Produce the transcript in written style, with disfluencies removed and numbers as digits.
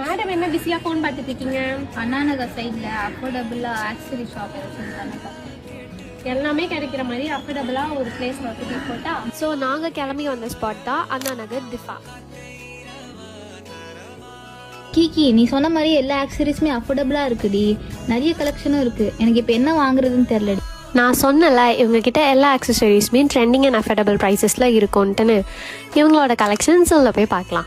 Madam என்ன பிஸியாக phone பார்த்துட்டு இருக்கீங்க? அண்ணா நகர் சைடில் அஃபோர்டபுளாக ஆக்சரி ஷாப் இருக்குன்னு எல்லாமே கிடைக்கிற மாதிரி அஃபோர்டபுளாக ஒரு பிளேஸ் வந்து போட்டா. ஸோ நாங்கள் கிளம்பி வந்த ஸ்பாட் தான் அண்ணா நகர் திஃபா. கீகி, நீ சொன்ன மாதிரி எல்லா ஆக்சரிஸுமே அஃபோர்டபுளாக இருக்குடி. நிறைய கலெக்ஷனும் இருக்குது. எனக்கு இப்போ என்ன வாங்குறதுன்னு தெரியலடி. நான் சொன்னல இவங்ககிட்ட எல்லா ஆக்சசரிஸுமே ட்ரெண்டிங் அண்ட் அஃபோர்டபுள் ப்ரைஸஸில் இருக்கும்ன்ட்டுன்னு. இவங்களோட கலெக்ஷன்ஸ் உள்ள போய் பார்க்கலாம்.